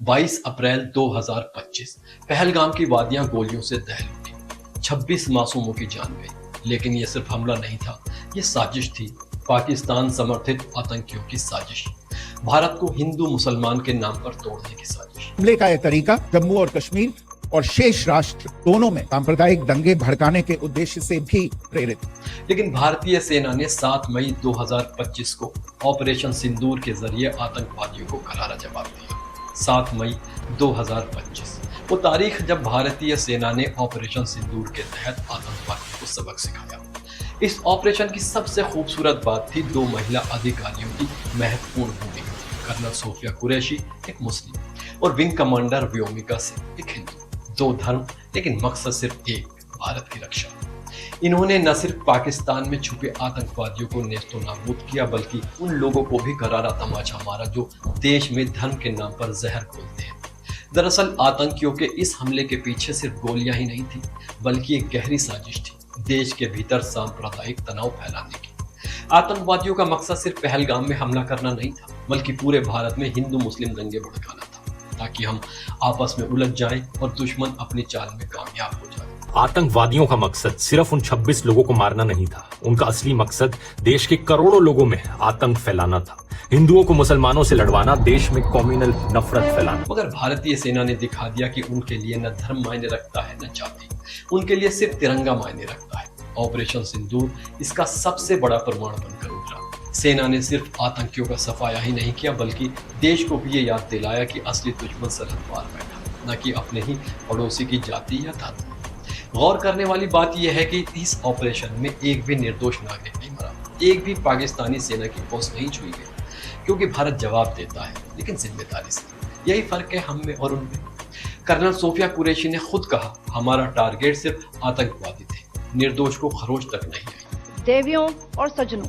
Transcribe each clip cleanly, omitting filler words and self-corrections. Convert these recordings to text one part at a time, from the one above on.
22 अप्रैल 2025 पहलगाम की वादियां गोलियों से दहल उठी। 26 मासूमों की जान गई। लेकिन यह सिर्फ हमला नहीं था, यह साजिश थी। पाकिस्तान समर्थित आतंकियों की साजिश, भारत को हिंदू मुसलमान के नाम पर तोड़ने की साजिश। हमले का यह तरीका जम्मू और कश्मीर और शेष राष्ट्र दोनों में सांप्रदायिक दंगे भड़काने के उद्देश्य से भी प्रेरित। लेकिन भारतीय सेना ने 7 मई 2025 को ऑपरेशन सिंदूर के जरिए आतंकवादियों को करारा जवाब दिया। 7 मई 2025 वो तारीख जब भारतीय सेना ने ऑपरेशन सिंदूर के तहत आतंकवादियों को सबक सिखाया। इस ऑपरेशन की सबसे खूबसूरत बात थी 2 महिला अधिकारियों की महत्वपूर्ण भूमिका। कर्नल सोफिया कुरैशी, एक मुस्लिम, और विंग कमांडर व्योमिका सिंह, एक हिंदू। 2 धर्म लेकिन मकसद सिर्फ एक, भारत की रक्षा। इन्होंने न सिर्फ पाकिस्तान में छुपे आतंकवादियों को नेस्तो नाबूद किया, बल्कि उन लोगों को भी करारा तमाचा मारा जो देश में धर्म के नाम पर जहर घोलते हैं। दरअसल आतंकियों के इस हमले के पीछे सिर्फ गोलियां ही नहीं थी, बल्कि एक गहरी साजिश थी देश के भीतर सांप्रदायिक तनाव फैलाने की। आतंकवादियों का मकसद सिर्फ पहलगाम में हमला करना नहीं था, बल्कि पूरे भारत में हिंदू मुस्लिम दंगे भड़काना था, ताकि हम आपस में उलझ जाएं और दुश्मन अपनी चाल में कामयाब हो जाए। आतंकवादियों का मकसद सिर्फ उन 26 लोगों को मारना नहीं था। उनका असली मकसद देश के करोड़ों लोगों में आतंक फैलाना था। हिंदुओं को मुसलमानों से लड़वाना, देश में कम्युनल नफरत फैलाना। मगर भारतीय सेना ने दिखा दिया कि उनके लिए न धर्म मायने रखता है न जाति, उनके लिए सिर्फ तिरंगा मायने रखता है। ऑपरेशन सिंदूर इसका सबसे बड़ा प्रमाण बनकर उभरा। सेना ने सिर्फ आतंकियों का सफाया ही नहीं किया, बल्कि देश को भी ये याद दिलाया कि असली दुश्मन सरहद पार बैठा, न कि अपने ही पड़ोसी की जाति या धर्म। गौर करने वाली बात यह है कि इस ऑपरेशन में एक भी निर्दोष नागरिक नहीं मरा, एक भी पाकिस्तानी सेना की पोस्ट नहीं छुई गई, क्योंकि भारत जवाब देता है, लेकिन जिम्मेदारी से। यही फर्क है हम में और उनमें। कर्नल सोफिया कुरैशी ने खुद कहा, हमारा टारगेट सिर्फ आतंकवादी थे, निर्दोष को खरोच तक नहीं आई। देवियों और सज्जनों,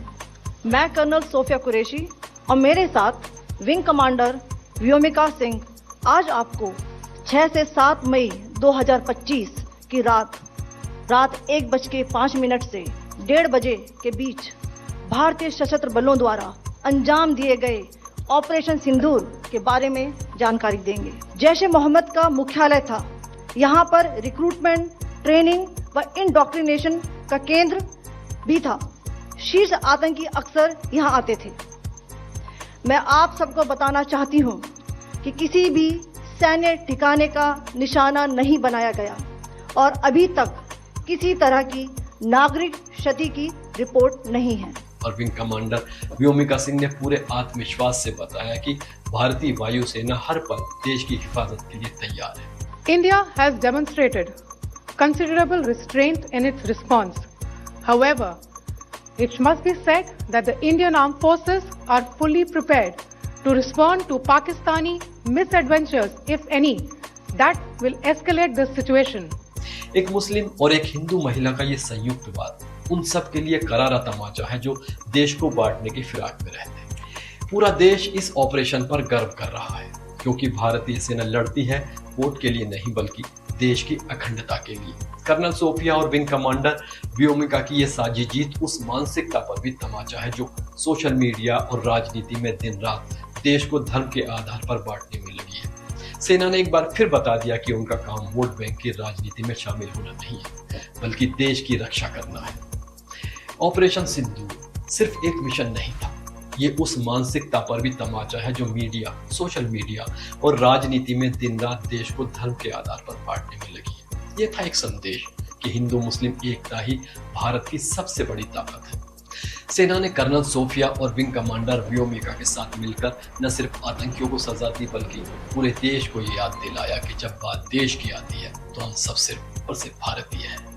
मैं कर्नल सोफिया कुरैशी और मेरे साथ विंग कमांडर व्योमिका सिंह आज आपको 6 से 7 मई 2025 की रात 1:05 से 1:30 बजे के बीच भारतीय सशस्त्र बलों द्वारा अंजाम दिए गए ऑपरेशन सिंदूर के बारे में जानकारी देंगे। जैश ए मोहम्मद का मुख्यालय था। यहाँ पर रिक्रूटमेंट, ट्रेनिंग व इंडोक्ट्रिनेशन का केंद्र भी था। शीर्ष आतंकी अक्सर यहाँ आते थे। मैं आप सबको बताना चाहती हूँ कि किसी भी सैन्य ठिकाने का निशाना नहीं बनाया गया और अभी तक किसी तरह की नागरिक क्षति की रिपोर्ट नहीं है। और विंग कमांडर व्योमिका सिंह ने पूरे आत्मविश्वास से बताया कि भारतीय वायुसेना हर पल देश की हिफाजत के लिए तैयार है। India has demonstrated considerable restraint in its response. However, it must be said that the Indian Armed Forces are fully prepared to respond to Pakistani misadventures, if any, that will escalate the situation. एक मुस्लिम और एक हिंदू महिला का ये संयुक्त वाद उन सब के लिए करारा तमाचा है जो देश को बांटने की फिराक में रहते हैं। पूरा देश इस ऑपरेशन पर गर्व कर रहा है, क्योंकि भारतीय सेना लड़ती है वोट के लिए नहीं, बल्कि देश की अखंडता के लिए। कर्नल सोफिया और विंग कमांडर व्योमिका की ये साझी जीत उस मानसिकता पर भी तमाचा है जो सोशल मीडिया और राजनीति में दिन रात देश को धर्म के आधार पर बांटने में लगी है। सेना ने एक बार फिर बता दिया कि उनका काम वोट बैंक की राजनीति में शामिल होना नहीं है, बल्कि देश की रक्षा करना है। ऑपरेशन सिंदूर सिर्फ एक मिशन नहीं था, ये उस मानसिकता पर भी तमाचा है जो मीडिया, सोशल मीडिया और राजनीति में दिन रात देश को धर्म के आधार पर बांटने में लगी है। ये था एक संदेश कि हिंदू मुस्लिम एकता ही भारत की सबसे बड़ी ताकत है। सेना ने कर्नल सोफिया और विंग कमांडर व्योमिका के साथ मिलकर न सिर्फ आतंकियों को सजा दी, बल्कि पूरे देश को ये याद दिलाया कि जब बात देश की आती है तो हम सब सिर्फ और सिर्फ भारतीय हैं।